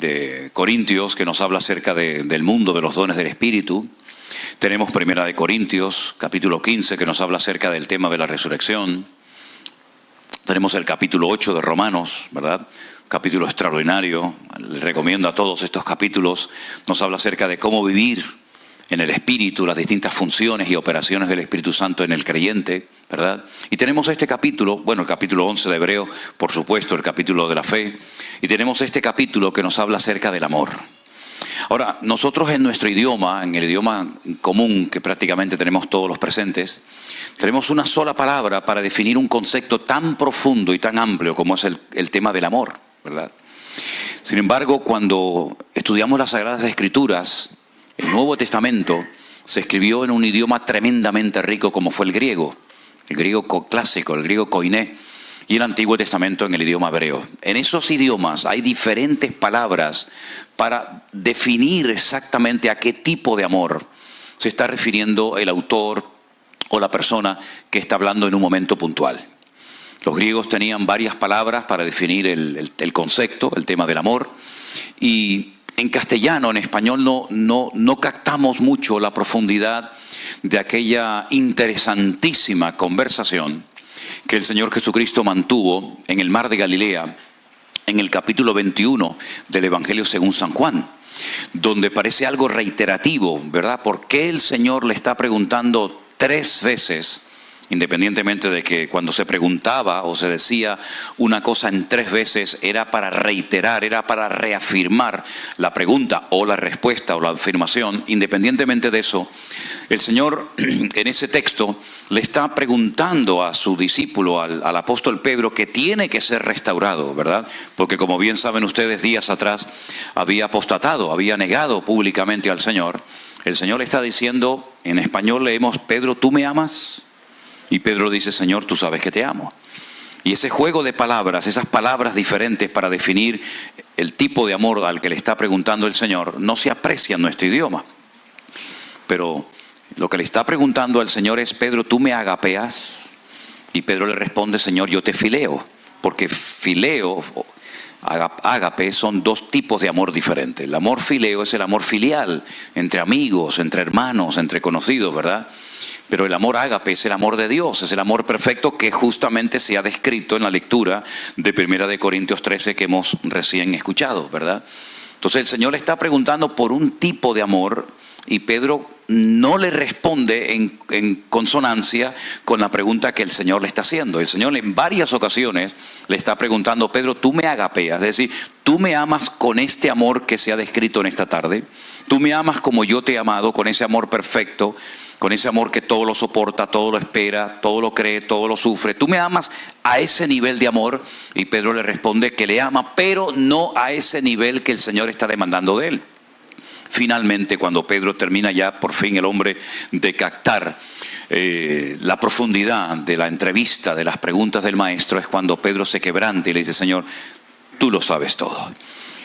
de Corintios, que nos habla acerca del mundo, de los dones del Espíritu. Tenemos Primera de Corintios, capítulo 15, que nos habla acerca del tema de la resurrección. Tenemos el capítulo 8 de Romanos, ¿verdad? Capítulo extraordinario. Les recomiendo a todos estos capítulos. Nos habla acerca de cómo vivir en el Espíritu, las distintas funciones y operaciones del Espíritu Santo en el creyente, ¿verdad? Y tenemos este capítulo, bueno, el capítulo 11 de Hebreo, por supuesto, el capítulo de la fe. Y tenemos este capítulo que nos habla acerca del amor. Ahora, nosotros en nuestro idioma, en el idioma común que prácticamente tenemos todos los presentes, tenemos una sola palabra para definir un concepto tan profundo y tan amplio como es el tema del amor, ¿verdad? Sin embargo, cuando estudiamos las Sagradas Escrituras, el Nuevo Testamento se escribió en un idioma tremendamente rico como fue el griego clásico, el griego koiné, y el Antiguo Testamento en el idioma hebreo. En esos idiomas hay diferentes palabras para definir exactamente a qué tipo de amor se está refiriendo el autor o la persona que está hablando en un momento puntual. Los griegos tenían varias palabras para definir el concepto, el tema del amor, y en castellano, en español, no captamos mucho la profundidad de aquella interesantísima conversación que el Señor Jesucristo mantuvo en el mar de Galilea, en el capítulo 21 del Evangelio según San Juan, donde parece algo reiterativo, ¿verdad? ¿Por qué el Señor le está preguntando 3 veces? Independientemente de que cuando se preguntaba o se decía una cosa en 3 veces era para reiterar, era para reafirmar la pregunta o la respuesta o la afirmación. Independientemente de eso, el Señor en ese texto le está preguntando a su discípulo, al apóstol Pedro, que tiene que ser restaurado, ¿verdad? Porque como bien saben ustedes, días atrás había apostatado, había negado públicamente al Señor. El Señor le está diciendo, en español leemos, Pedro, ¿tú me amas? Y Pedro dice, Señor, tú sabes que te amo. Y ese juego de palabras, esas palabras diferentes para definir el tipo de amor al que le está preguntando el Señor, no se aprecia en nuestro idioma. Pero lo que le está preguntando al Señor es, Pedro, ¿tú me agapeas? Y Pedro le responde, Señor, yo te fileo. Porque fileo, ágape, son 2 tipos de amor diferentes. El amor fileo es el amor filial, entre amigos, entre hermanos, entre conocidos, ¿verdad? Pero el amor ágape es el amor de Dios, es el amor perfecto que justamente se ha descrito en la lectura de Primera de Corintios 13 que hemos recién escuchado, ¿verdad? Entonces el Señor le está preguntando por un tipo de amor y Pedro no le responde en consonancia con la pregunta que el Señor le está haciendo. El Señor en varias ocasiones le está preguntando, Pedro, tú me agapeas, es decir, tú me amas con este amor que se ha descrito en esta tarde, tú me amas como yo te he amado, con ese amor perfecto, con ese amor que todo lo soporta, todo lo espera, todo lo cree, todo lo sufre. Tú me amas a ese nivel de amor. Y Pedro le responde que le ama, pero no a ese nivel que el Señor está demandando de él. Finalmente, cuando Pedro termina ya, por fin el hombre, de captar la profundidad de la entrevista, de las preguntas del maestro, es cuando Pedro se quebranta y le dice, Señor, tú lo sabes todo.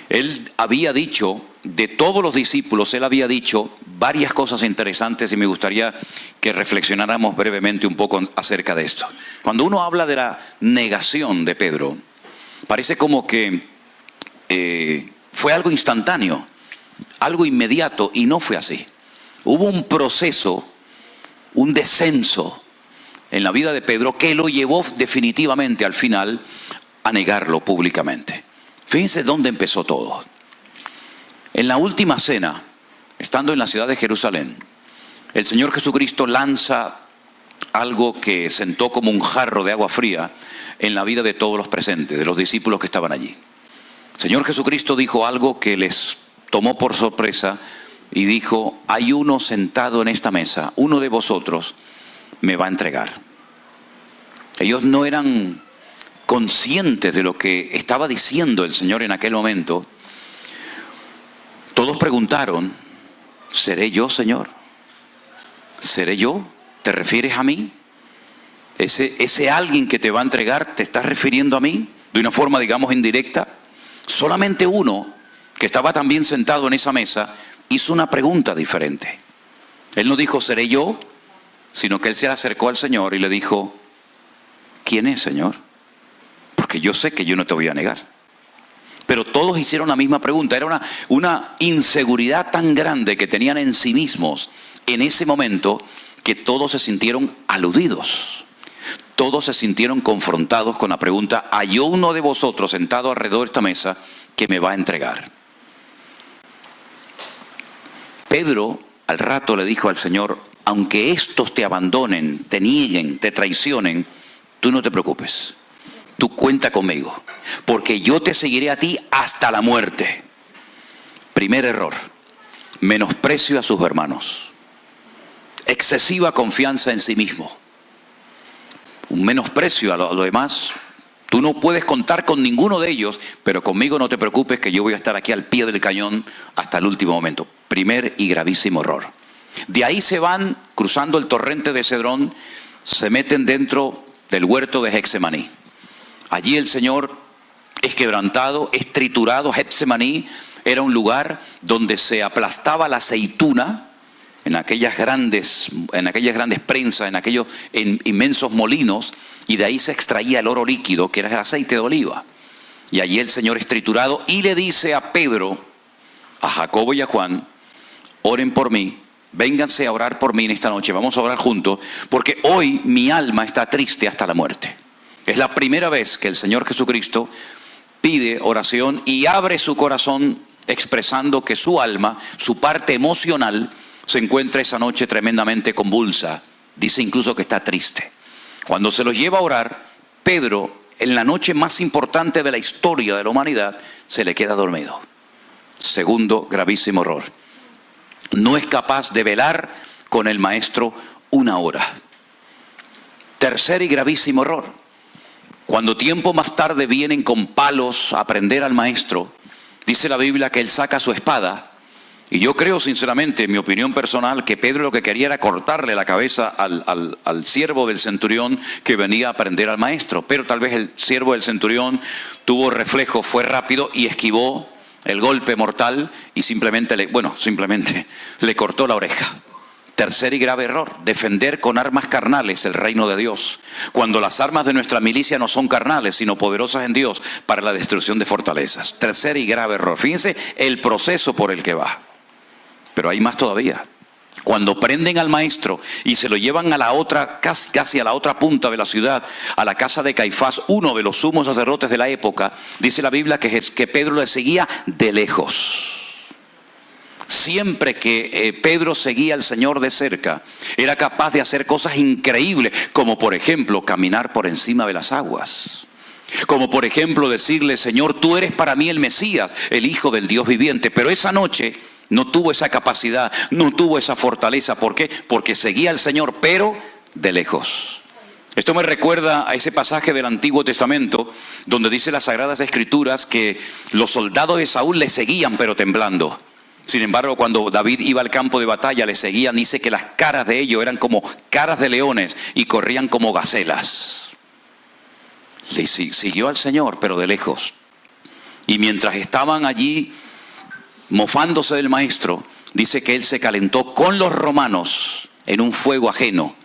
Él había dicho, de todos los discípulos, él había dicho varias cosas interesantes y me gustaría que reflexionáramos brevemente un poco acerca de esto. Cuando uno habla de la negación de Pedro, parece como que fue algo instantáneo, algo inmediato, y no fue así. Hubo un proceso, un descenso en la vida de Pedro que lo llevó definitivamente al final a negarlo públicamente. Fíjense dónde empezó todo. En la última cena, estando en la ciudad de Jerusalén, el Señor Jesucristo lanza algo que sentó como un jarro de agua fría en la vida de todos los presentes, de los discípulos que estaban allí. El Señor Jesucristo dijo algo que les tomó por sorpresa y dijo, hay uno sentado en esta mesa, uno de vosotros me va a entregar. Ellos no eran conscientes de lo que estaba diciendo el Señor en aquel momento. Todos preguntaron, ¿seré yo, Señor? ¿Seré yo? ¿Te refieres a mí? ¿Ese alguien que te va a entregar, te estás refiriendo a mí? De una forma, digamos, indirecta. Solamente uno, que estaba también sentado en esa mesa, hizo una pregunta diferente. Él no dijo, ¿seré yo? Sino que él se acercó al Señor y le dijo, ¿quién es, Señor? Porque yo sé que yo no te voy a negar. Pero todos hicieron la misma pregunta. Era una inseguridad tan grande que tenían en sí mismos en ese momento que todos se sintieron aludidos. Todos se sintieron confrontados con la pregunta: ¿hay uno de vosotros sentado alrededor de esta mesa que me va a entregar? Pedro al rato le dijo al Señor: aunque estos te abandonen, te nieguen, te traicionen, tú no te preocupes. Tú cuenta conmigo, porque yo te seguiré a ti hasta la muerte. Primer error: menosprecio a sus hermanos. Excesiva confianza en sí mismo. Un menosprecio a lo demás. Tú no puedes contar con ninguno de ellos, pero conmigo no te preocupes, que yo voy a estar aquí al pie del cañón hasta el último momento. Primer y gravísimo error. De ahí se van cruzando el torrente de Cedrón, se meten dentro del huerto de Getsemaní. Allí el Señor es quebrantado, es triturado. Getsemaní era un lugar donde se aplastaba la aceituna en aquellas grandes prensas, en aquellos inmensos molinos, y de ahí se extraía el oro líquido, que era el aceite de oliva. Y allí el Señor es triturado y le dice a Pedro, a Jacobo y a Juan: oren por mí, vénganse a orar por mí en esta noche, vamos a orar juntos, porque hoy mi alma está triste hasta la muerte. Es la primera vez que el Señor Jesucristo pide oración y abre su corazón expresando que su alma, su parte emocional, se encuentra esa noche tremendamente convulsa. Dice incluso que está triste. Cuando se los lleva a orar, Pedro, en la noche más importante de la historia de la humanidad, se le queda dormido. Segundo gravísimo error: no es capaz de velar con el maestro una hora. Tercer y gravísimo error: cuando tiempo más tarde vienen con palos a prender al maestro, dice la Biblia que él saca su espada. Y yo creo sinceramente, en mi opinión personal, que Pedro lo que quería era cortarle la cabeza al siervo del centurión que venía a prender al maestro. Pero tal vez el siervo del centurión tuvo reflejo, fue rápido y esquivó el golpe mortal y simplemente le cortó la oreja. Tercer y grave error: defender con armas carnales el reino de Dios, cuando las armas de nuestra milicia no son carnales, sino poderosas en Dios para la destrucción de fortalezas. Tercer y grave error. Fíjense el proceso por el que va. Pero hay más todavía. Cuando prenden al maestro y se lo llevan a la otra, casi a la otra punta de la ciudad, a la casa de Caifás, uno de los sumos sacerdotes de la época, dice la Biblia que Pedro le seguía de lejos. Siempre que Pedro seguía al Señor de cerca, era capaz de hacer cosas increíbles, como por ejemplo caminar por encima de las aguas. Como por ejemplo decirle: Señor, tú eres para mí el Mesías, el Hijo del Dios viviente. Pero esa noche no tuvo esa capacidad, no tuvo esa fortaleza. ¿Por qué? Porque seguía al Señor, pero de lejos. Esto me recuerda a ese pasaje del Antiguo Testamento donde dice las Sagradas Escrituras que los soldados de Saúl le seguían, pero temblando. Sin embargo, cuando David iba al campo de batalla, le seguían. Dice que las caras de ellos eran como caras de leones y corrían como gacelas. Siguió al Señor, pero de lejos. Y mientras estaban allí mofándose del maestro, dice que él se calentó con los romanos en un fuego ajeno,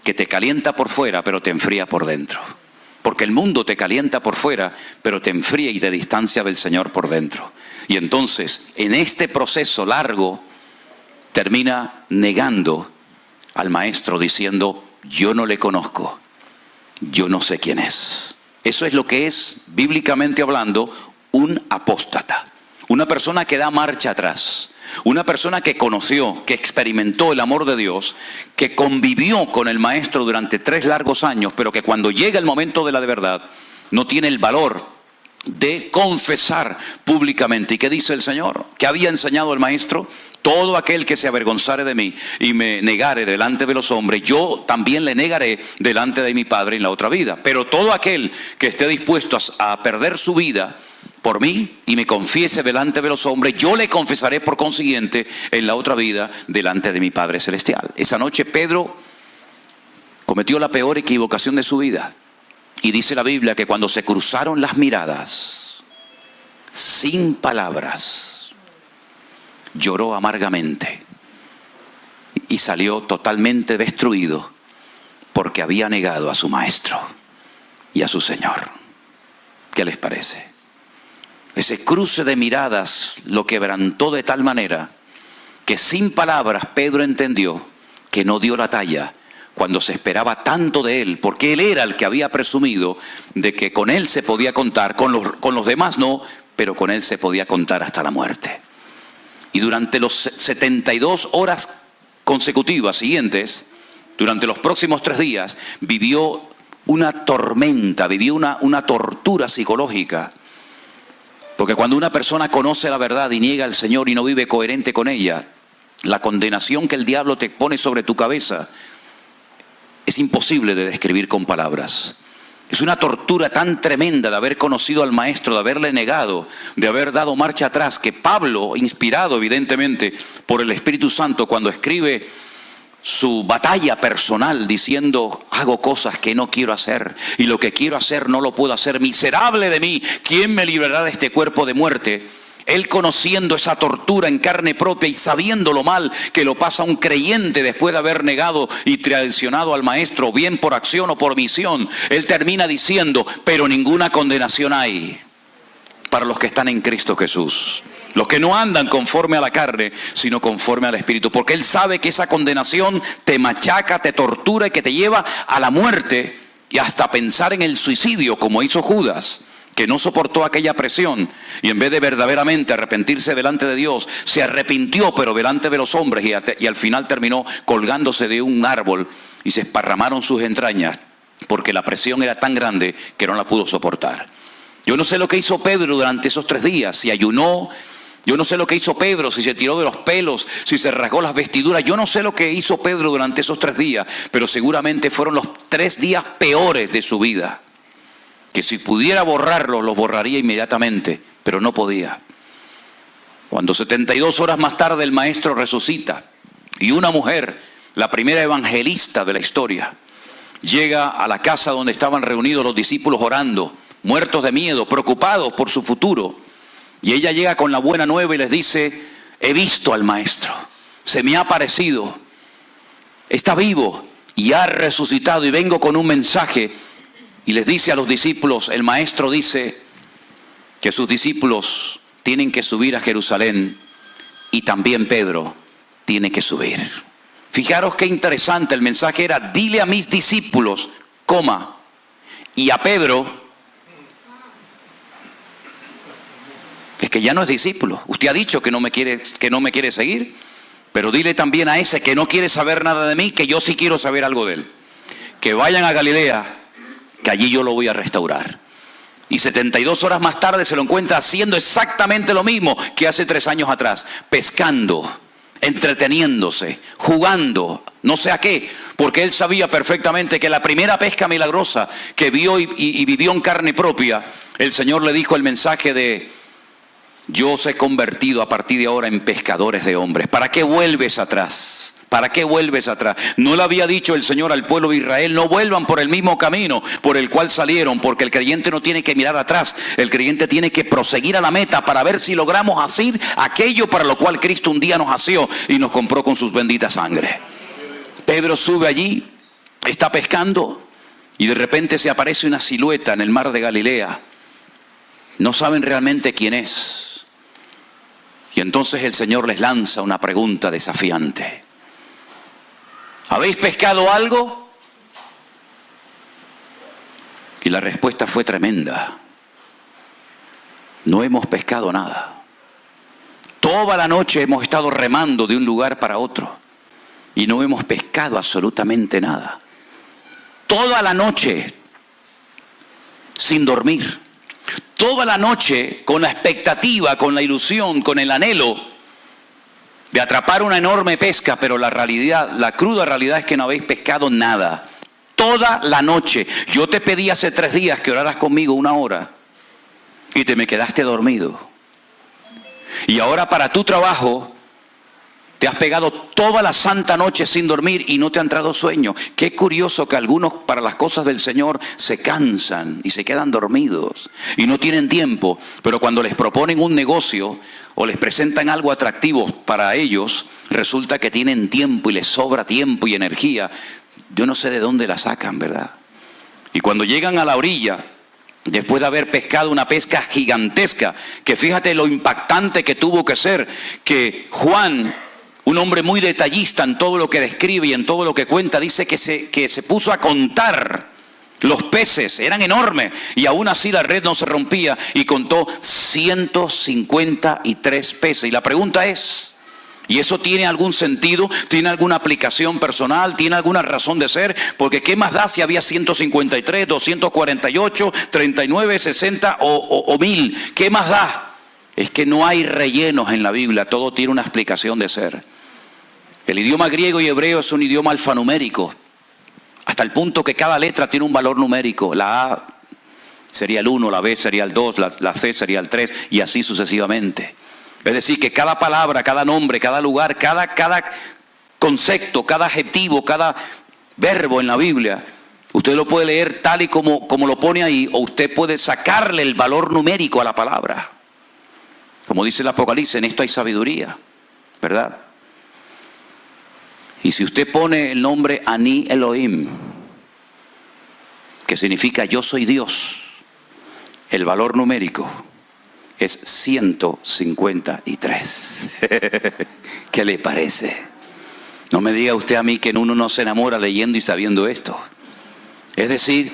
que te calienta por fuera, pero te enfría por dentro. Porque el mundo te calienta por fuera, pero te enfría y te distancia del Señor por dentro. Y entonces, en este proceso largo, termina negando al maestro, diciendo: yo no le conozco, yo no sé quién es. Eso es lo que es, bíblicamente hablando, un apóstata. Una persona que da marcha atrás. Una persona que conoció, que experimentó el amor de Dios, que convivió con el maestro durante 3 largos años, pero que cuando llega el momento de la verdad, no tiene el valor de confesar públicamente. ¿Y qué dice el Señor? ¿Qué había enseñado el maestro? Todo aquel que se avergonzare de mí y me negare delante de los hombres, yo también le negaré delante de mi Padre en la otra vida. Pero todo aquel que esté dispuesto a perder su vida por mí y me confiese delante de los hombres, yo le confesaré por consiguiente en la otra vida delante de mi Padre Celestial. Esa noche Pedro cometió la peor equivocación de su vida. Y dice la Biblia que cuando se cruzaron las miradas, sin palabras, lloró amargamente y salió totalmente destruido porque había negado a su maestro y a su Señor. ¿Qué les parece? Ese cruce de miradas lo quebrantó de tal manera que sin palabras Pedro entendió que no dio la talla cuando se esperaba tanto de él, porque él era el que había presumido de que con él se podía contar, con los demás no, pero con él se podía contar hasta la muerte. Y durante los 72 horas consecutivas siguientes, durante los próximos 3 días, vivió una tormenta, vivió una tortura psicológica. Porque cuando una persona conoce la verdad y niega al Señor y no vive coherente con ella, la condenación que el diablo te pone sobre tu cabeza es imposible de describir con palabras. Es una tortura tan tremenda de haber conocido al Maestro, de haberle negado, de haber dado marcha atrás, que Pablo, inspirado evidentemente por el Espíritu Santo, cuando escribe su batalla personal diciendo: hago cosas que no quiero hacer y lo que quiero hacer no lo puedo hacer, miserable de mí, ¿quién me librará de este cuerpo de muerte? Él, conociendo esa tortura en carne propia y sabiendo lo mal que lo pasa un creyente después de haber negado y traicionado al Maestro, bien por acción o por omisión, él termina diciendo: pero ninguna condenación hay para los que están en Cristo Jesús, los que no andan conforme a la carne, sino conforme al Espíritu. Porque él sabe que esa condenación te machaca, te tortura y que te lleva a la muerte y hasta pensar en el suicidio, como hizo Judas, que no soportó aquella presión y en vez de verdaderamente arrepentirse delante de Dios, se arrepintió pero delante de los hombres y al final terminó colgándose de un árbol y se esparramaron sus entrañas porque la presión era tan grande que no la pudo soportar. Yo no sé lo que hizo Pedro durante esos 3 días, si ayunó. Yo no sé lo que hizo Pedro, si se tiró de los pelos, si se rasgó las vestiduras. Yo no sé lo que hizo Pedro durante esos 3 días, pero seguramente fueron los 3 días peores de su vida. Que si pudiera borrarlos, los borraría inmediatamente, pero no podía. Cuando 72 horas más tarde el Maestro resucita y una mujer, la primera evangelista de la historia, llega a la casa donde estaban reunidos los discípulos orando, muertos de miedo, preocupados por su futuro. Y ella llega con la buena nueva y les dice: he visto al Maestro, se me ha aparecido, está vivo y ha resucitado y vengo con un mensaje. Y les dice a los discípulos, el Maestro dice que sus discípulos tienen que subir a Jerusalén y también Pedro tiene que subir. Fijaros qué interesante, el mensaje era: dile a mis discípulos, y a Pedro, es que ya no es discípulo. Usted ha dicho que no me quiere seguir, pero dile también a ese que no quiere saber nada de mí, que yo sí quiero saber algo de él. Que vayan a Galilea, que allí yo lo voy a restaurar. Y 72 horas más tarde se lo encuentra haciendo exactamente lo mismo que hace 3 años atrás, pescando, entreteniéndose, jugando, no sé a qué, porque él sabía perfectamente que la primera pesca milagrosa que vio y vivió en carne propia, el Señor le dijo el mensaje de: yo os he convertido a partir de ahora en pescadores de hombres. ¿Para qué vuelves atrás? ¿Para qué vuelves atrás? No le había dicho el Señor al pueblo de Israel: no vuelvan por el mismo camino por el cual salieron, porque el creyente no tiene que mirar atrás. El creyente tiene que proseguir a la meta para ver si logramos hacer aquello para lo cual Cristo un día nos asió y nos compró con sus benditas sangre. Pedro sube allí, está pescando y de repente se aparece una silueta en el mar de Galilea. No saben realmente quién es. Y entonces el Señor les lanza una pregunta desafiante: ¿habéis pescado algo? Y la respuesta fue tremenda: no hemos pescado nada. Toda la noche hemos estado remando de un lugar para otro y no hemos pescado absolutamente nada. Toda la noche sin dormir. Toda la noche con la expectativa, con la ilusión, con el anhelo de atrapar una enorme pesca, pero la realidad, la cruda realidad es que no habéis pescado nada. Toda la noche. Yo te pedí hace 3 días que oraras conmigo 1 hora y te me quedaste dormido. Y ahora para tu trabajo te has pegado toda la santa noche sin dormir y no te ha entrado sueño. Qué curioso que algunos para las cosas del Señor se cansan y se quedan dormidos y no tienen tiempo, pero cuando les proponen un negocio o les presentan algo atractivo para ellos, resulta que tienen tiempo y les sobra tiempo y energía. Yo no sé de dónde la sacan, ¿verdad? Y cuando llegan a la orilla después de haber pescado una pesca gigantesca, que fíjate lo impactante que tuvo que ser, que Juan, un hombre muy detallista en todo lo que describe y en todo lo que cuenta, dice que se puso a contar los peces, eran enormes, y aún así la red no se rompía, y contó 153 peces. Y la pregunta es, ¿y eso tiene algún sentido? ¿Tiene alguna aplicación personal? ¿Tiene alguna razón de ser? Porque ¿qué más da si había 153, 248, 39, 60 o 1000? ¿Qué más da? Es que no hay rellenos en la Biblia, todo tiene una explicación de ser. El idioma griego y hebreo es un idioma alfanumérico, hasta el punto que cada letra tiene un valor numérico. La A sería el 1, la B sería el 2, la C sería el 3 y así sucesivamente. Es decir, que cada palabra, cada nombre, cada lugar, cada concepto, cada adjetivo, cada verbo en la Biblia, usted lo puede leer tal y como lo pone ahí, o usted puede sacarle el valor numérico a la palabra. Como dice el Apocalipsis, en esto hay sabiduría, ¿verdad? Y si usted pone el nombre Ani Elohim, que significa yo soy Dios, el valor numérico es 153. ¿Qué le parece? No me diga usted a mí que uno no se enamora leyendo y sabiendo esto. Es decir,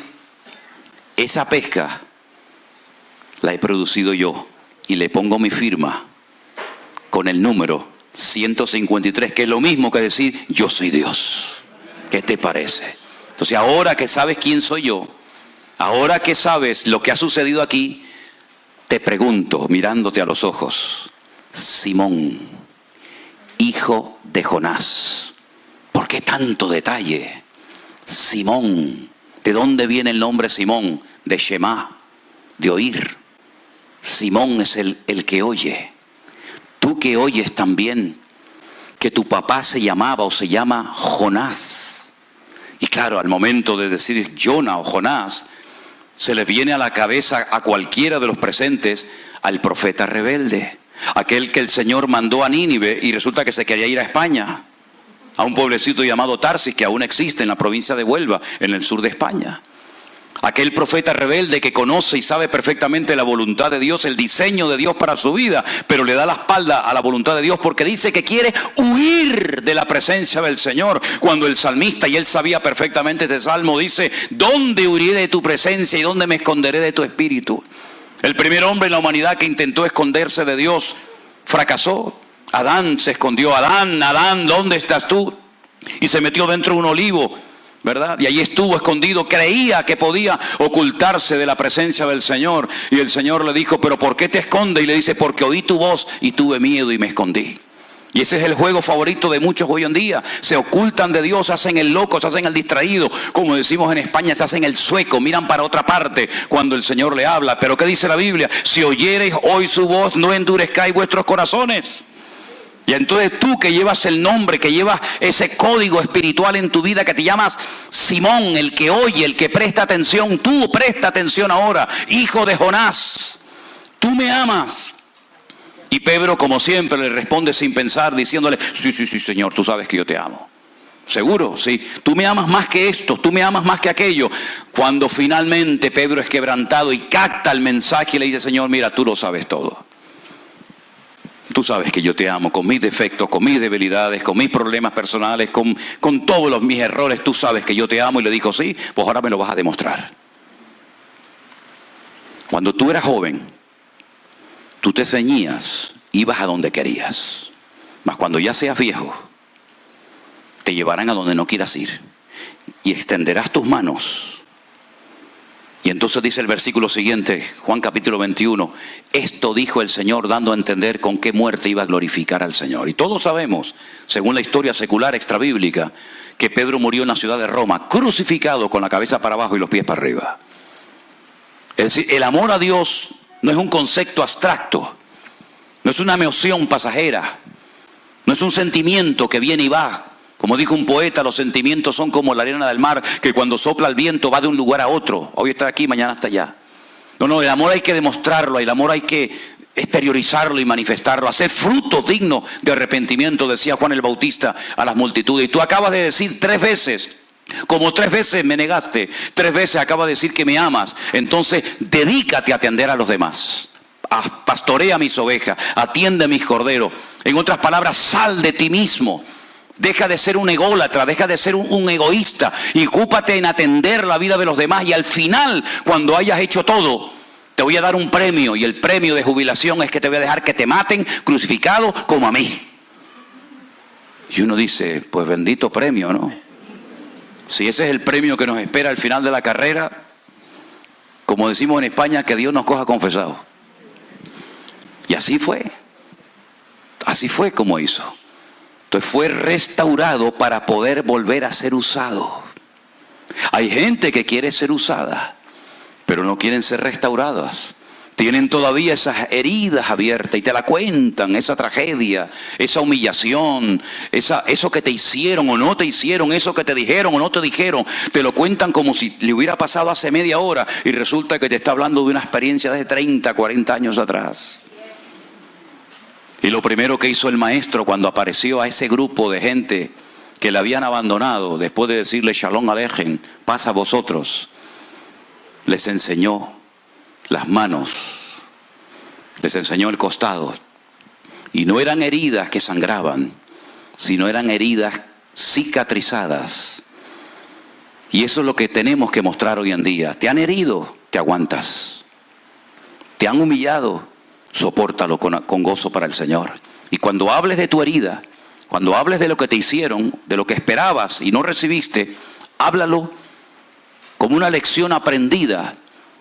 esa pesca la he producido yo y le pongo mi firma con el número 153, que es lo mismo que decir yo soy Dios. ¿Qué te parece? Entonces ahora que sabes quién soy yo, ahora que sabes lo que ha sucedido aquí, te pregunto, mirándote a los ojos, Simón, hijo de Jonás, ¿por qué tanto detalle? Simón, ¿de dónde viene el nombre Simón? De Shema, de oír. Simón es el que oye. Tú que oyes también que tu papá se llamaba o se llama Jonás. Y claro, al momento de decir Jonah o Jonás, se les viene a la cabeza a cualquiera de los presentes al profeta rebelde, aquel que el Señor mandó a Nínive y resulta que se quería ir a España, a un pueblecito llamado Tarsis que aún existe en la provincia de Huelva, en el sur de España. Aquel profeta rebelde que conoce y sabe perfectamente la voluntad de Dios, el diseño de Dios para su vida, pero le da la espalda a la voluntad de Dios porque dice que quiere huir de la presencia del Señor. Cuando el salmista, y él sabía perfectamente este salmo, dice, ¿dónde huiré de tu presencia y dónde me esconderé de tu espíritu? El primer hombre en la humanidad que intentó esconderse de Dios fracasó. Adán se escondió. Adán, Adán, ¿dónde estás tú? Y se metió dentro de un olivo, ¿verdad? Y allí estuvo escondido, creía que podía ocultarse de la presencia del Señor. Y el Señor le dijo, ¿pero por qué te escondes? Y le dice, porque oí tu voz y tuve miedo y me escondí. Y ese es el juego favorito de muchos hoy en día. Se ocultan de Dios, se hacen el loco, se hacen el distraído. Como decimos en España, se hacen el sueco, miran para otra parte cuando el Señor le habla. Pero ¿qué dice la Biblia? Si oyereis hoy su voz, no endurezcáis vuestros corazones. Y entonces tú que llevas el nombre, que llevas ese código espiritual en tu vida, que te llamas Simón, el que oye, el que presta atención, tú presta atención ahora, hijo de Jonás, tú me amas. Y Pedro, como siempre, le responde sin pensar, diciéndole, sí, Señor, tú sabes que yo te amo. Seguro, sí, tú me amas más que esto, tú me amas más que aquello. Cuando finalmente Pedro es quebrantado y capta el mensaje y le dice, Señor, mira, tú lo sabes todo. Tú sabes que yo te amo con mis defectos, con mis debilidades, con mis problemas personales, con todos mis errores. Tú sabes que yo te amo. Y le dijo, sí, pues ahora me lo vas a demostrar. Cuando tú eras joven, tú te ceñías, ibas a donde querías. Mas cuando ya seas viejo, te llevarán a donde no quieras ir. Y extenderás tus manos. Y entonces dice el versículo siguiente, Juan capítulo 21, esto dijo el Señor dando a entender con qué muerte iba a glorificar al Señor. Y todos sabemos, según la historia secular extrabíblica, que Pedro murió en la ciudad de Roma, crucificado con la cabeza para abajo y los pies para arriba. Es decir, el amor a Dios no es un concepto abstracto, no es una emoción pasajera, no es un sentimiento que viene y va. Como dijo un poeta, los sentimientos son como la arena del mar, que cuando sopla el viento va de un lugar a otro. Hoy está aquí, mañana está allá. No, el amor hay que demostrarlo, el amor hay que exteriorizarlo y manifestarlo, hacer frutos dignos de arrepentimiento, decía Juan el Bautista a las multitudes. Y tú acabas de decir 3 veces Como 3 veces me negaste, 3 veces acabas de decir que me amas, entonces dedícate a atender a los demás. Pastorea mis ovejas, atiende a mis corderos. En otras palabras, sal de ti mismo. Deja de ser un ególatra, deja de ser un egoísta y ocúpate en atender la vida de los demás. Y al final, cuando hayas hecho todo, te voy a dar un premio, y el premio de jubilación es que te voy a dejar que te maten crucificado como a mí. Y uno dice, pues bendito premio, ¿no? Si ese es el premio que nos espera al final de la carrera, como decimos en España, que Dios nos coja confesados. Y así fue como hizo. Entonces fue restaurado para poder volver a ser usado. Hay gente que quiere ser usada, pero no quieren ser restauradas. Tienen todavía esas heridas abiertas y te la cuentan, esa tragedia, esa humillación, eso que te hicieron o no te hicieron, eso que te dijeron o no te dijeron. Te lo cuentan como si le hubiera pasado hace media hora y resulta que te está hablando de una experiencia de 30, 40 años atrás. Y lo primero que hizo el maestro cuando apareció a ese grupo de gente que le habían abandonado, después de decirle Shalom Alejem, paz a vosotros, les enseñó las manos, les enseñó el costado. Y no eran heridas que sangraban, sino eran heridas cicatrizadas. Y eso es lo que tenemos que mostrar hoy en día. Te han herido, te aguantas. Te han humillado, sopórtalo con gozo para el Señor. Y cuando hables de tu herida, cuando hables de lo que te hicieron, de lo que esperabas y no recibiste, háblalo como una lección aprendida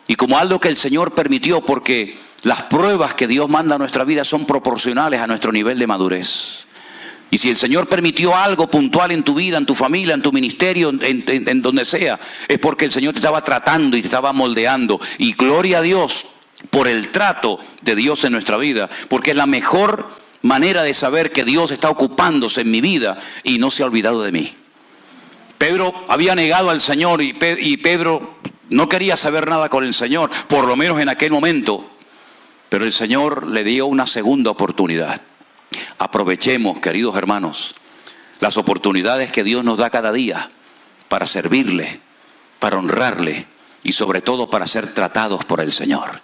y como algo que el Señor permitió, porque las pruebas que Dios manda a nuestra vida son proporcionales a nuestro nivel de madurez. Y si el Señor permitió algo puntual en tu vida, en tu familia, en tu ministerio, en donde sea, es porque el Señor te estaba tratando y te estaba moldeando. Y gloria a Dios por el trato de Dios en nuestra vida, porque es la mejor manera de saber que Dios está ocupándose en mi vida y no se ha olvidado de mí. Pedro había negado al Señor y Pedro no quería saber nada con el Señor, por lo menos en aquel momento. Pero el Señor le dio una segunda oportunidad. Aprovechemos, queridos hermanos, las oportunidades que Dios nos da cada día para servirle, para honrarle y sobre todo para ser tratados por el Señor.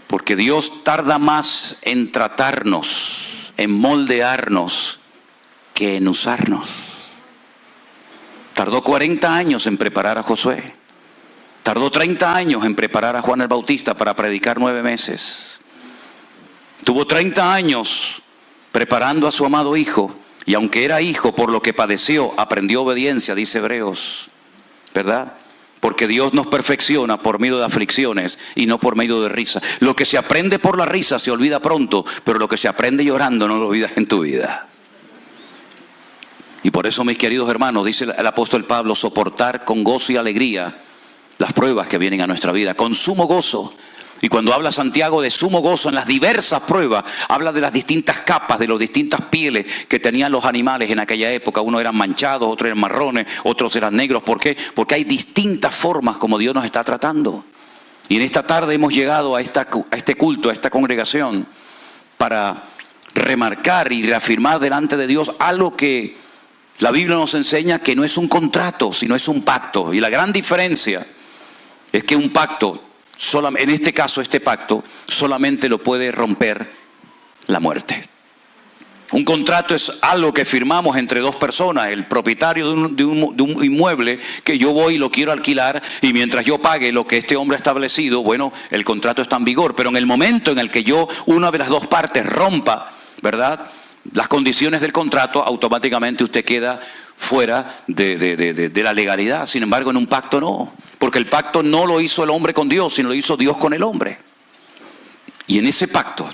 Porque Dios tarda más en tratarnos, en moldearnos, que en usarnos. Tardó 40 años en preparar a Josué. Tardó 30 años en preparar a Juan el Bautista para predicar 9 meses. Tuvo 30 años preparando a su amado hijo. Y aunque era hijo, por lo que padeció, aprendió obediencia, dice Hebreos. ¿Verdad? Porque Dios nos perfecciona por medio de aflicciones y no por medio de risa. Lo que se aprende por la risa se olvida pronto, pero lo que se aprende llorando no lo olvidas en tu vida. Y por eso, mis queridos hermanos, dice el apóstol Pablo, soportar con gozo y alegría las pruebas que vienen a nuestra vida, con sumo gozo. Y cuando habla Santiago de sumo gozo en las diversas pruebas, habla de las distintas capas, de las distintas pieles que tenían los animales en aquella época. Unos eran manchados, otros eran marrones, otros eran negros. ¿Por qué? Porque hay distintas formas como Dios nos está tratando. Y en esta tarde hemos llegado a este culto, a esta congregación, para remarcar y reafirmar delante de Dios algo que la Biblia nos enseña que no es un contrato, sino es un pacto. Y la gran diferencia es que un pacto, en este caso este pacto, solamente lo puede romper la muerte. Un contrato es algo que firmamos entre dos personas, el propietario de un inmueble que yo voy y lo quiero alquilar, y mientras yo pague lo que este hombre ha establecido, bueno, el contrato está en vigor. Pero en el momento en el que una de las dos partes rompa, ¿verdad?, las condiciones del contrato, automáticamente usted queda fuera de la legalidad. Sin embargo, en un pacto no, porque el pacto no lo hizo el hombre con Dios, sino lo hizo Dios con el hombre. Y en ese pacto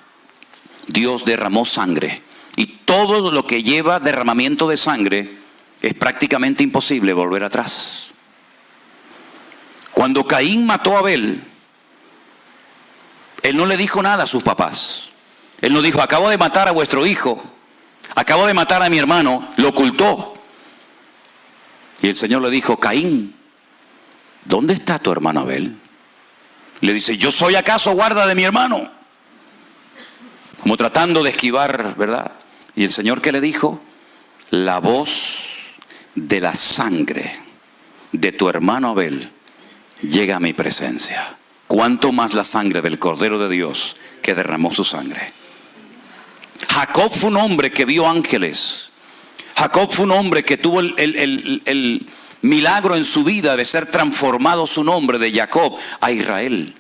Dios derramó sangre, y todo lo que lleva derramamiento de sangre es prácticamente imposible volver atrás. Cuando Caín mató a Abel, él no le dijo nada a sus papás. Él no dijo: acabo de matar a vuestro hijo, acabo de matar a mi hermano. Lo ocultó. Y el Señor le dijo: Caín, ¿dónde está tu hermano Abel? Le dice: ¿yo soy acaso guarda de mi hermano? Como tratando de esquivar, ¿verdad? Y el Señor, ¿qué le dijo? La voz de la sangre de tu hermano Abel llega a mi presencia. ¿Cuánto más la sangre del Cordero de Dios que derramó su sangre? Jacob fue un hombre que vio ángeles. Jacob fue un hombre que tuvo el milagro en su vida de ser transformado su nombre de Jacob a Israel.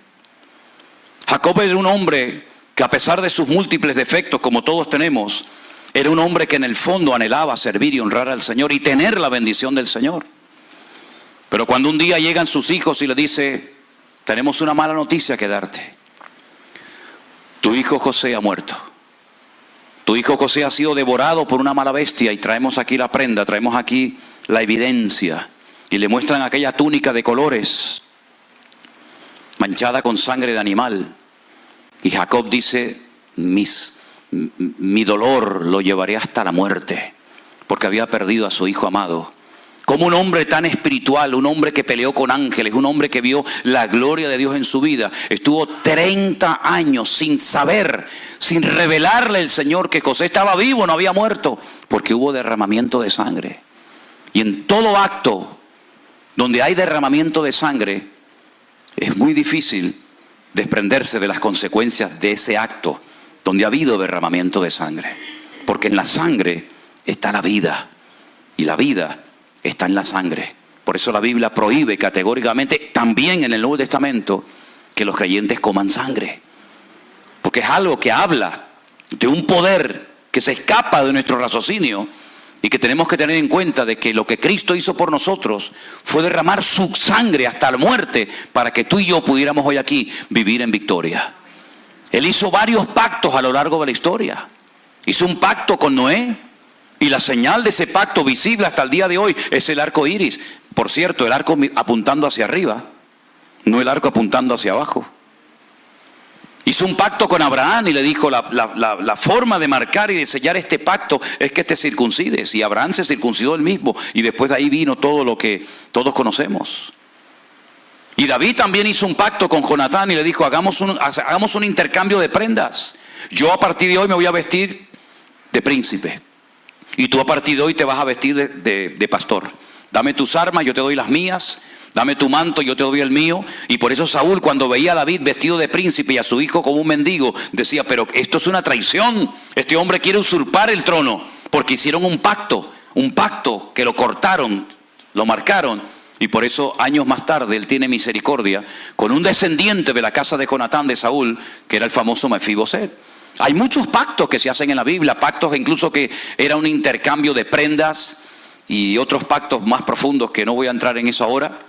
Jacob era un hombre que, a pesar de sus múltiples defectos, como todos tenemos, era un hombre que en el fondo anhelaba servir y honrar al Señor y tener la bendición del Señor. Pero cuando un día llegan sus hijos y le dice: tenemos una mala noticia que darte. Tu hijo José ha muerto. Tu hijo José ha sido devorado por una mala bestia, y traemos aquí la prenda, traemos aquí la evidencia. Y le muestran aquella túnica de colores, manchada con sangre de animal. Y Jacob dice: mi dolor lo llevaré hasta la muerte, porque había perdido a su hijo amado. Como un hombre tan espiritual, un hombre que peleó con ángeles, un hombre que vio la gloria de Dios en su vida, estuvo 30 años sin saber, sin revelarle al Señor que José estaba vivo, no había muerto, porque hubo derramamiento de sangre. Y en todo acto donde hay derramamiento de sangre, es muy difícil desprenderse de las consecuencias de ese acto donde ha habido derramamiento de sangre. Porque en la sangre está la vida, y la vida está en la sangre. Por eso la Biblia prohíbe categóricamente, también en el Nuevo Testamento, que los creyentes coman sangre. Porque es algo que habla de un poder que se escapa de nuestro raciocinio, y que tenemos que tener en cuenta de que lo que Cristo hizo por nosotros fue derramar su sangre hasta la muerte para que tú y yo pudiéramos hoy aquí vivir en victoria. Él hizo varios pactos a lo largo de la historia. Hizo un pacto con Noé, y la señal de ese pacto visible hasta el día de hoy es el arco iris. Por cierto, el arco apuntando hacia arriba, no el arco apuntando hacia abajo. Hizo un pacto con Abraham y le dijo: la forma de marcar y de sellar este pacto es que te circuncides. Y Abraham se circuncidó él mismo, y después de ahí vino todo lo que todos conocemos. Y David también hizo un pacto con Jonatán y le dijo: hagamos un intercambio de prendas. Yo a partir de hoy me voy a vestir de príncipe, y tú a partir de hoy te vas a vestir de pastor. Dame tus armas, yo te doy las mías. Dame tu manto, yo te doy el mío. Y por eso Saúl, cuando veía a David vestido de príncipe y a su hijo como un mendigo, decía: pero esto es una traición. Este hombre quiere usurpar el trono. Porque hicieron un pacto que lo cortaron, lo marcaron. Y por eso años más tarde él tiene misericordia con un descendiente de la casa de Jonatán, de Saúl, que era el famoso Mefiboset. Hay muchos pactos que se hacen en la Biblia, pactos incluso que era un intercambio de prendas, y otros pactos más profundos que no voy a entrar en eso ahora.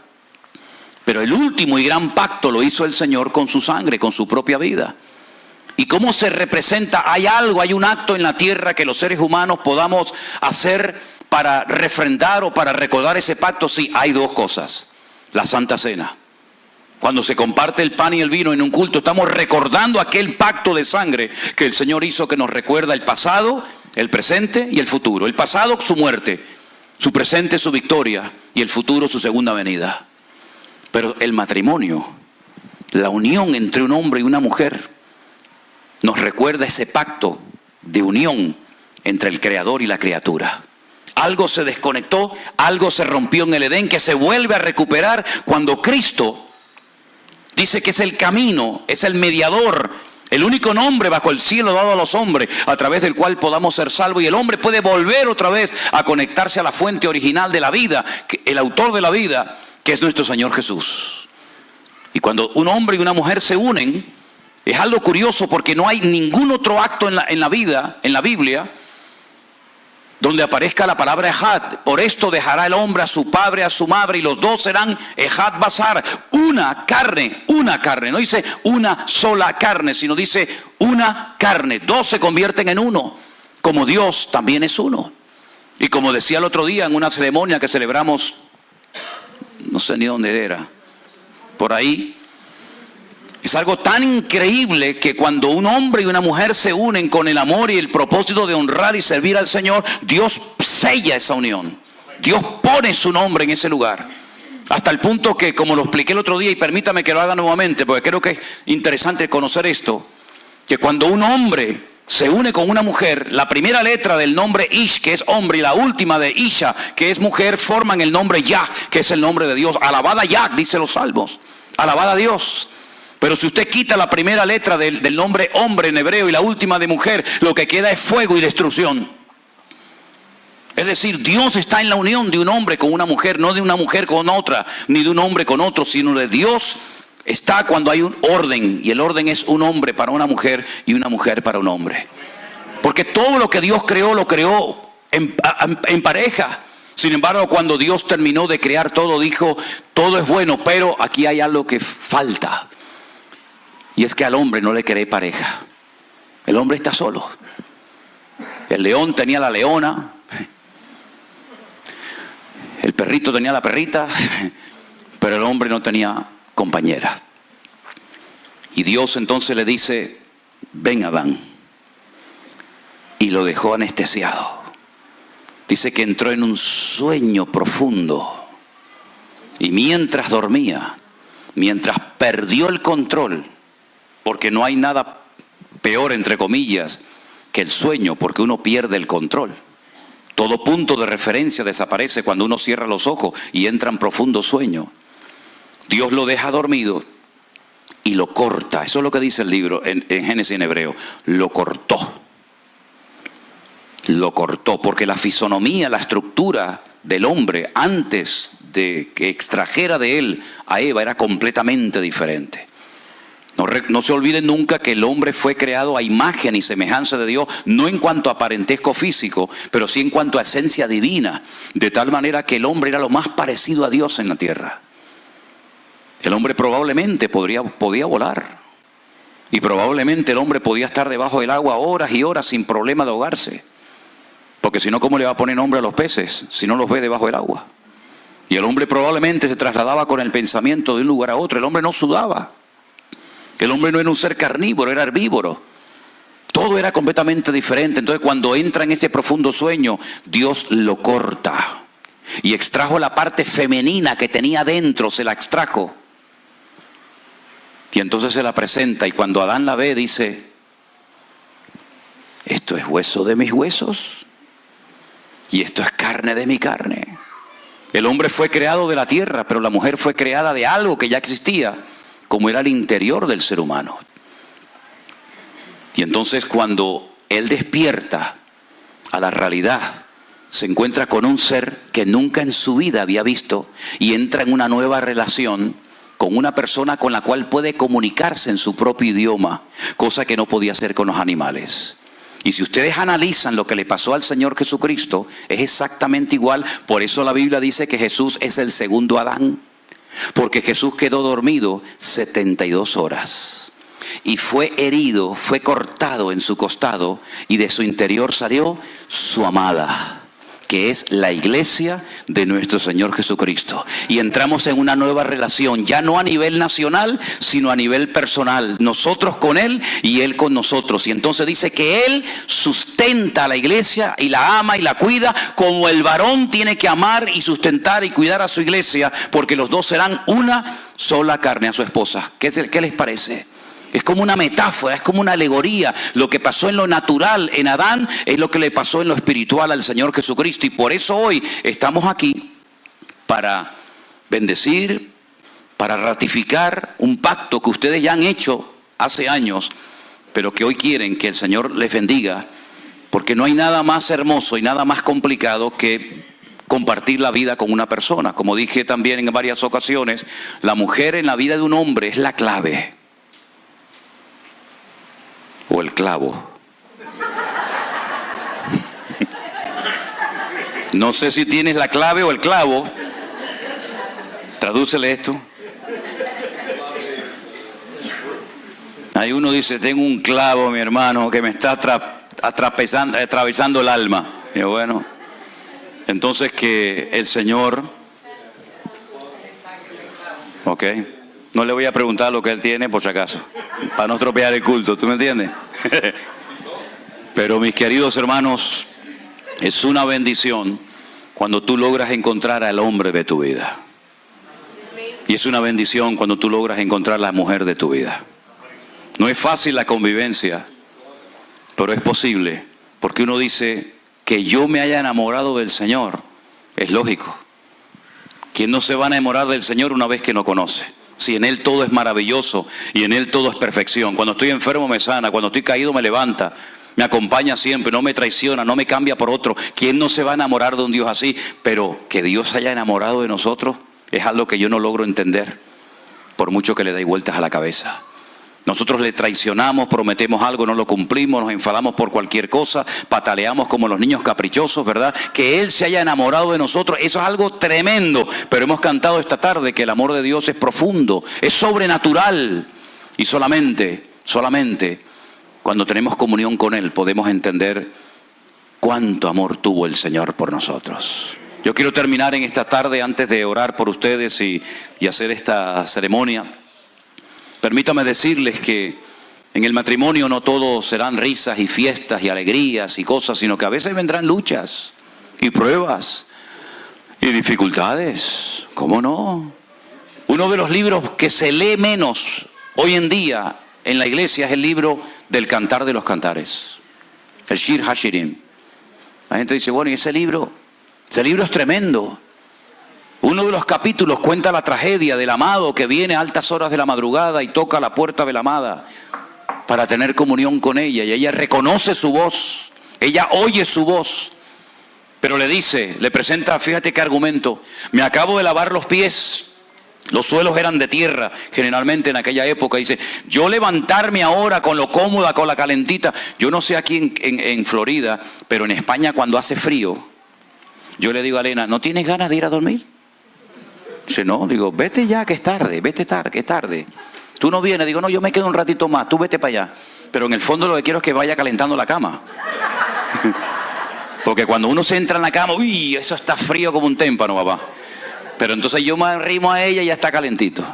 Pero el último y gran pacto lo hizo el Señor con su sangre, con su propia vida. ¿Y cómo se representa? Hay un acto en la tierra que los seres humanos podamos hacer para refrendar o para recordar ese pacto. Sí, hay dos cosas. La Santa Cena. Cuando se comparte el pan y el vino en un culto, estamos recordando aquel pacto de sangre que el Señor hizo, que nos recuerda el pasado, el presente y el futuro. El pasado, su muerte; su presente, su victoria; y el futuro, su segunda venida. Pero el matrimonio, la unión entre un hombre y una mujer, nos recuerda ese pacto de unión entre el Creador y la criatura. Algo se desconectó, algo se rompió en el Edén, que se vuelve a recuperar cuando Cristo dice que es el camino, es el mediador, el único nombre bajo el cielo dado a los hombres, a través del cual podamos ser salvos. Y el hombre puede volver otra vez a conectarse a la fuente original de la vida, el autor de la vida, que es nuestro Señor Jesús. Y cuando un hombre y una mujer se unen, es algo curioso, porque no hay ningún otro acto en la vida, en la Biblia, donde aparezca la palabra Ejad. Por esto dejará el hombre a su padre, a su madre, y los dos serán Ejad Basar, una carne. No dice una sola carne, sino dice una carne. Dos se convierten en uno, como Dios también es uno. Y como decía el otro día en una ceremonia que celebramos, no sé ni dónde era, por ahí, es algo tan increíble que cuando un hombre y una mujer se unen con el amor y el propósito de honrar y servir al Señor, Dios sella esa unión. Dios pone su nombre en ese lugar. Hasta el punto que, como lo expliqué el otro día, y permítame que lo haga nuevamente, porque creo que es interesante conocer esto, que cuando un hombre se une con una mujer, la primera letra del nombre Ish, que es hombre, y la última de Isha, que es mujer, forman el nombre Yah, que es el nombre de Dios. Alabada Yah, dice los salmos. Alabada a Dios. Pero si usted quita la primera letra del nombre hombre en hebreo y la última de mujer, lo que queda es fuego y destrucción. Es decir, Dios está en la unión de un hombre con una mujer, no de una mujer con otra, ni de un hombre con otro, sino de Dios está cuando hay un orden. Y el orden es un hombre para una mujer y una mujer para un hombre. Porque todo lo que Dios creó, lo creó en pareja. Sin embargo, cuando Dios terminó de crear todo, dijo, todo es bueno, pero aquí hay algo que falta. Y es que al hombre no le creé pareja. El hombre está solo. El león tenía la leona. El perrito tenía la perrita. Pero el hombre no tenía compañera. Y Dios entonces le dice, ven Adán. Y lo dejó anestesiado. Dice que entró en un sueño profundo. Y mientras dormía, mientras perdió el control, porque no hay nada peor, entre comillas, que el sueño, porque uno pierde el control. Todo punto de referencia desaparece cuando uno cierra los ojos y entra en profundo sueño. Dios lo deja dormido y lo corta. Eso es lo que dice el libro en Génesis en hebreo. Lo cortó. Lo cortó porque la fisonomía, la estructura del hombre antes de que extrajera de él a Eva era completamente diferente. No se olviden nunca que el hombre fue creado a imagen y semejanza de Dios, no en cuanto a parentesco físico, pero sí en cuanto a esencia divina, de tal manera que el hombre era lo más parecido a Dios en la tierra. El hombre probablemente podía volar, y probablemente el hombre podía estar debajo del agua horas y horas sin problema de ahogarse, porque si no, ¿cómo le va a poner nombre a los peces si no los ve debajo del agua? Y el hombre probablemente se trasladaba con el pensamiento de un lugar a otro. El hombre no sudaba. El hombre no era un ser carnívoro, era herbívoro. Todo era completamente diferente. Entonces, cuando entra en ese profundo sueño, Dios lo corta y extrajo la parte femenina que tenía dentro, se la extrajo. Y entonces se la presenta, y cuando Adán la ve, dice, esto es hueso de mis huesos y esto es carne de mi carne. El hombre fue creado de la tierra, pero la mujer fue creada de algo que ya existía, como era el interior del ser humano. Y entonces cuando él despierta a la realidad, se encuentra con un ser que nunca en su vida había visto y entra en una nueva relación con una persona con la cual puede comunicarse en su propio idioma, cosa que no podía hacer con los animales. Y si ustedes analizan lo que le pasó al Señor Jesucristo, es exactamente igual. Por eso la Biblia dice que Jesús es el segundo Adán. Porque Jesús quedó dormido 72 horas. Y fue herido, fue cortado en su costado. Y de su interior salió su amada, que es la iglesia de nuestro Señor Jesucristo. Y entramos en una nueva relación, ya no a nivel nacional, sino a nivel personal. Nosotros con Él y Él con nosotros. Y entonces dice que Él sustenta a la iglesia y la ama y la cuida, como el varón tiene que amar y sustentar y cuidar a su iglesia, porque los dos serán una sola carne. A su esposa. ¿Qué les parece? Es como una metáfora, es como una alegoría. Lo que pasó en lo natural en Adán es lo que le pasó en lo espiritual al Señor Jesucristo. Y por eso hoy estamos aquí para bendecir, para ratificar un pacto que ustedes ya han hecho hace años, pero que hoy quieren que el Señor les bendiga, porque no hay nada más hermoso y nada más complicado que compartir la vida con una persona. Como dije también en varias ocasiones, la mujer en la vida de un hombre es la clave. O el clavo. No sé si tienes la clave o el clavo. Tradúcele esto. Hay uno dice, tengo un clavo, mi hermano, que me está atravesando el alma. Y bueno, entonces que el Señor... Ok. No le voy a preguntar lo que él tiene, por si acaso, para no estropear el culto, ¿tú me entiendes? Pero mis queridos hermanos, es una bendición cuando tú logras encontrar al hombre de tu vida. Y es una bendición cuando tú logras encontrar la mujer de tu vida. No es fácil la convivencia, Pero es posible, porque uno dice que yo me haya enamorado del Señor. Es lógico. ¿Quién no se va a enamorar del Señor una vez que no conoce? Si en Él todo es maravilloso y en Él todo es perfección. Cuando estoy enfermo me sana, cuando estoy caído me levanta, me acompaña siempre, no me traiciona, no me cambia por otro. ¿Quién no se va a enamorar de un Dios así? Pero que Dios haya enamorado de nosotros es algo que yo no logro entender, por mucho que le dé vueltas a la cabeza. Nosotros le traicionamos, prometemos algo, no lo cumplimos, nos enfadamos por cualquier cosa, pataleamos como los niños caprichosos, ¿verdad? Que Él se haya enamorado de nosotros, eso es algo tremendo. Pero hemos cantado esta tarde que el amor de Dios es profundo, es sobrenatural. Y solamente cuando tenemos comunión con Él podemos entender cuánto amor tuvo el Señor por nosotros. Yo quiero terminar en esta tarde, antes de orar por ustedes y hacer esta ceremonia. Permítame decirles que en el matrimonio no todo serán risas y fiestas y alegrías y cosas, sino que a veces vendrán luchas y pruebas y dificultades. ¿Cómo no? Uno de los libros que se lee menos hoy en día en la iglesia es el libro del Cantar de los Cantares, el Shir Hashirim. La gente dice, bueno, ¿y ese libro? Ese libro es tremendo. Uno de los capítulos cuenta la tragedia del amado que viene a altas horas de la madrugada y toca la puerta de la amada para tener comunión con ella. Y ella reconoce su voz, ella oye su voz, pero le dice, le presenta, fíjate qué argumento: me acabo de lavar los pies, los suelos eran de tierra, generalmente en aquella época. Dice, yo levantarme ahora con lo cómoda, con la calentita. Yo no sé aquí en Florida, pero en España cuando hace frío, yo le digo a Elena, ¿no tienes ganas de ir a dormir? Dice, no, digo, vete ya que es tarde, que es tarde. Tú no vienes, digo, no, yo me quedo un ratito más, tú vete para allá. Pero en el fondo lo que quiero es que vaya calentando la cama. Porque cuando uno se entra en la cama, uy, eso está frío como un témpano, papá. Pero entonces yo me arrimo a ella y ya está calentito.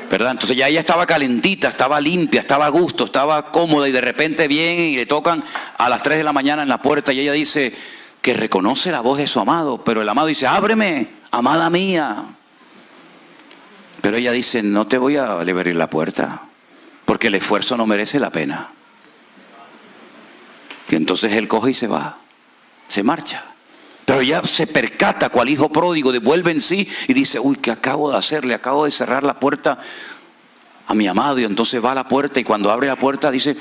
¿Verdad? Entonces ya ella estaba calentita, estaba limpia, estaba a gusto, estaba cómoda, y de repente vienen y le tocan a las 3 de la mañana en la puerta y ella dice que reconoce la voz de su amado, pero el amado dice, ábreme, amada mía. Pero ella dice, no te voy a abrir la puerta, porque el esfuerzo no merece la pena. Y entonces él coge y se va, se marcha. Pero ella se percata cual hijo pródigo, devuelve en sí y dice, uy, ¿qué acabo de hacer? Le acabo de cerrar la puerta a mi amado. Y entonces va a la puerta y cuando abre la puerta dice,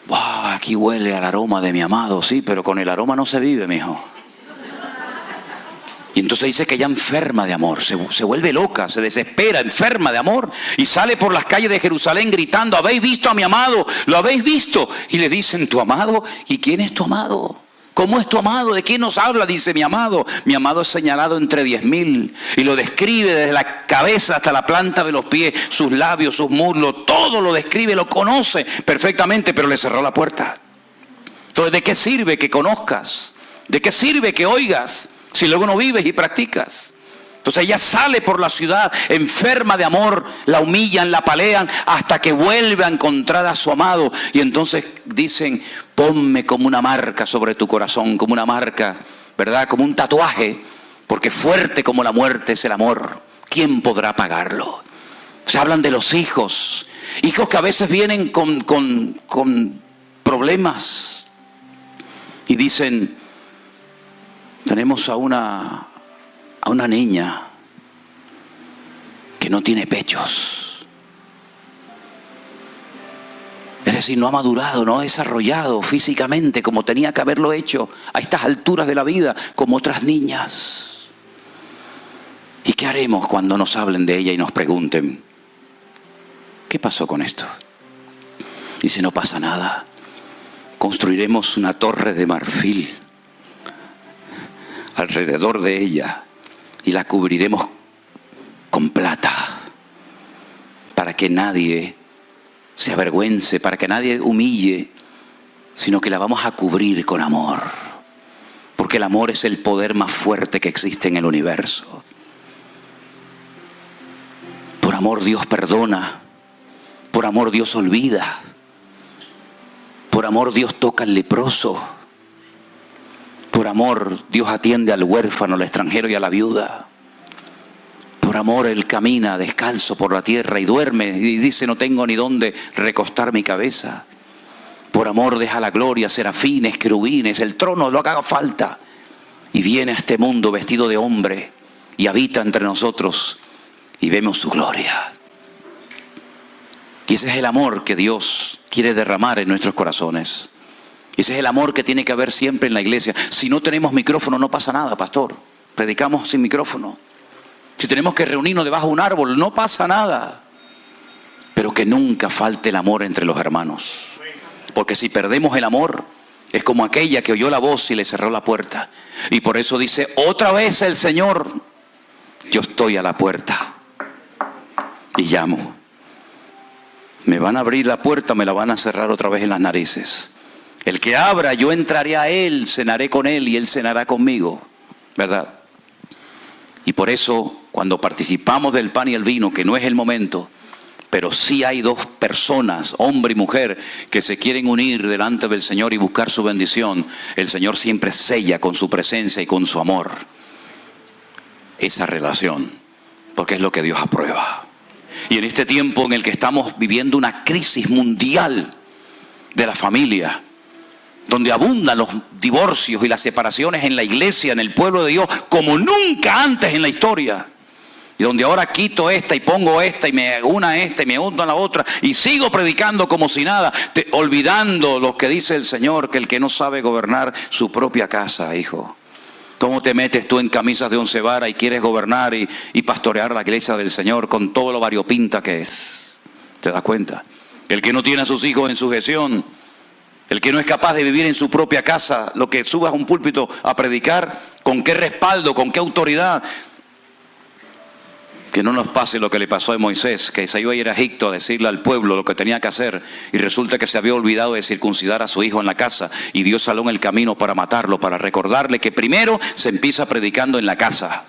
wow, aquí huele al aroma de mi amado. Sí, pero con el aroma no se vive, mijo. Y entonces dice que ella enferma de amor, se vuelve loca, se desespera, enferma de amor, y sale por las calles de Jerusalén gritando, ¿habéis visto a mi amado? ¿Lo habéis visto? Y le dicen, ¿tu amado? ¿Y quién es tu amado? ¿Cómo es tu amado? ¿De quién nos habla? Dice, mi amado es señalado entre 10.000, y lo describe desde la cabeza hasta la planta de los pies, sus labios, sus muslos, todo lo describe, lo conoce perfectamente, pero le cerró la puerta. Entonces, ¿de qué sirve que conozcas? ¿De qué sirve que oigas si luego no vives y practicas? Entonces ella sale por la ciudad enferma de amor, la humillan, la apalean hasta que vuelve a encontrar a su amado. Y entonces dicen, ponme como una marca sobre tu corazón, como una marca, ¿verdad? Como un tatuaje, porque fuerte como la muerte es el amor. ¿Quién podrá pagarlo? Se hablan de los hijos que a veces vienen con problemas y dicen, tenemos a una niña que no tiene pechos. Es decir, no ha madurado, no ha desarrollado físicamente como tenía que haberlo hecho a estas alturas de la vida, como otras niñas. ¿Y qué haremos cuando nos hablen de ella y nos pregunten, ¿qué pasó con esto? Dice, no pasa nada. Construiremos una torre de marfil alrededor de ella y la cubriremos con plata para que nadie se avergüence, para que nadie humille, sino que la vamos a cubrir con amor, porque el amor es el poder más fuerte que existe en el universo. Por amor Dios perdona, por amor Dios olvida, por amor Dios toca al leproso, por amor Dios atiende al huérfano, al extranjero y a la viuda. Por amor Él camina descalzo por la tierra y duerme y dice, no tengo ni dónde recostar mi cabeza. Por amor deja la gloria, serafines, querubines, el trono, lo que haga falta. Y viene a este mundo vestido de hombre y habita entre nosotros y vemos su gloria. Y ese es el amor que Dios quiere derramar en nuestros corazones. Ese es el amor que tiene que haber siempre en la iglesia. Si no tenemos micrófono no pasa nada, pastor. Predicamos sin micrófono. Si tenemos que reunirnos debajo de un árbol no pasa nada. Pero que nunca falte el amor entre los hermanos. Porque si perdemos el amor, es como aquella que oyó la voz y le cerró la puerta. Y por eso dice, otra vez el Señor, yo estoy a la puerta y llamo. Me van a abrir la puerta, me la van a cerrar otra vez en las narices. El que abra, yo entraré a él, cenaré con él y él cenará conmigo. ¿Verdad? Y por eso, cuando participamos del pan y el vino, que no es el momento, pero sí hay dos personas, hombre y mujer, que se quieren unir delante del Señor y buscar su bendición, el Señor siempre sella con su presencia y con su amor esa relación, porque es lo que Dios aprueba. Y en este tiempo en el que estamos viviendo una crisis mundial de la familia, donde abundan los divorcios y las separaciones en la iglesia, en el pueblo de Dios, como nunca antes en la historia. Y donde ahora quito esta y pongo esta y me uno a esta y me uno a la otra y sigo predicando como si nada, olvidando lo que dice el Señor, que el que no sabe gobernar su propia casa, hijo. ¿Cómo te metes tú en camisas de 11 varas y quieres gobernar y pastorear la iglesia del Señor con todo lo variopinta que es? ¿Te das cuenta? El que no tiene a sus hijos en sujeción, el que no es capaz de vivir en su propia casa, lo que subas a un púlpito a predicar, ¿con qué respaldo, con qué autoridad? Que no nos pase lo que le pasó a Moisés, que se iba a ir a Egipto a decirle al pueblo lo que tenía que hacer y resulta que se había olvidado de circuncidar a su hijo en la casa y Dios salió en el camino para matarlo, para recordarle que primero se empieza predicando en la casa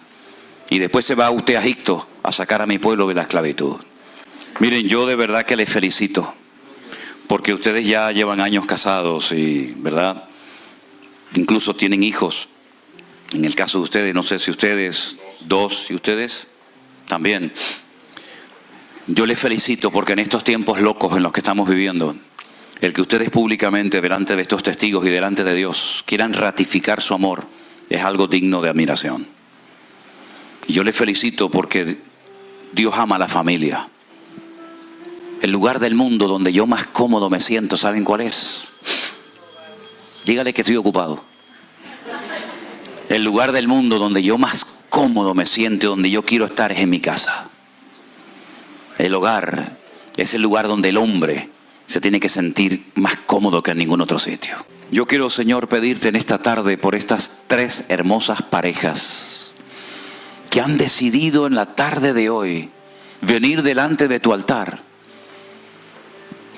y después se va usted a Egipto a sacar a mi pueblo de la esclavitud. Miren, yo de verdad que les felicito porque ustedes ya llevan años casados y, ¿verdad? Incluso tienen hijos. En el caso de ustedes, no sé si ustedes, 2 y ustedes también. Yo les felicito porque en estos tiempos locos en los que estamos viviendo, el que ustedes públicamente delante de estos testigos y delante de Dios quieran ratificar su amor es algo digno de admiración. Y yo les felicito porque Dios ama a la familia. El lugar del mundo donde yo más cómodo me siento, ¿saben cuál es? Dígale que estoy ocupado. El lugar del mundo donde yo más cómodo me siento, donde yo quiero estar es en mi casa. El hogar es el lugar donde el hombre se tiene que sentir más cómodo que en ningún otro sitio. Yo quiero, Señor, pedirte en esta tarde por estas 3 hermosas parejas que han decidido en la tarde de hoy venir delante de tu altar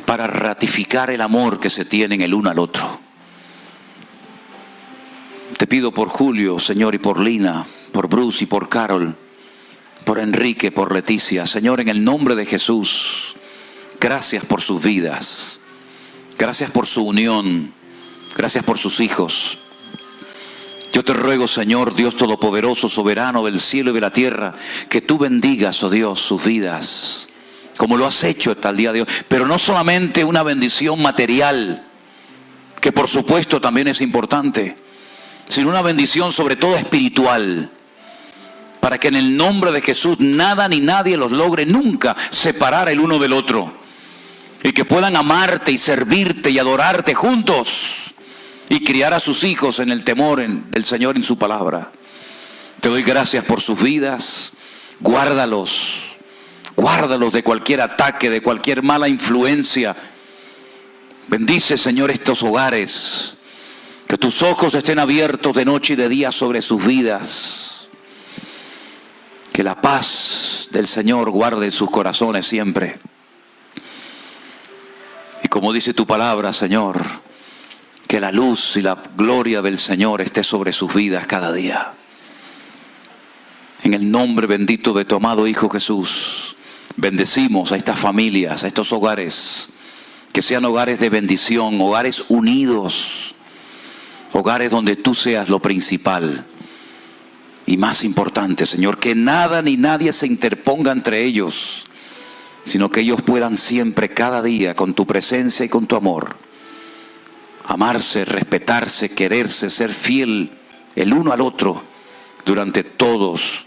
para ratificar el amor que se tienen el uno al otro. Te pido por Julio, Señor, y por Lina, por Bruce y por Carol, por Enrique, por Leticia. Señor, en el nombre de Jesús, gracias por sus vidas. Gracias por su unión. Gracias por sus hijos. Yo te ruego, Señor, Dios Todopoderoso, soberano del cielo y de la tierra, que tú bendigas, oh Dios, sus vidas, como lo has hecho hasta el día de hoy. Pero no solamente una bendición material, que por supuesto también es importante, sino una bendición sobre todo espiritual, para que en el nombre de Jesús nada ni nadie los logre nunca separar el uno del otro, y que puedan amarte y servirte y adorarte juntos, y criar a sus hijos en el temor del Señor en su palabra. Te doy gracias por sus vidas. Guárdalos de cualquier ataque, de cualquier mala influencia. Bendice, Señor, estos hogares. Que tus ojos estén abiertos de noche y de día sobre sus vidas. Que la paz del Señor guarde sus corazones siempre. Y como dice tu palabra, Señor, que la luz y la gloria del Señor esté sobre sus vidas cada día. En el nombre bendito de tu amado Hijo Jesús, bendecimos a estas familias, a estos hogares, que sean hogares de bendición, hogares unidos, hogares donde tú seas lo principal y más importante, Señor, que nada ni nadie se interponga entre ellos, sino que ellos puedan siempre, cada día, con tu presencia y con tu amor, amarse, respetarse, quererse, ser fiel el uno al otro durante todos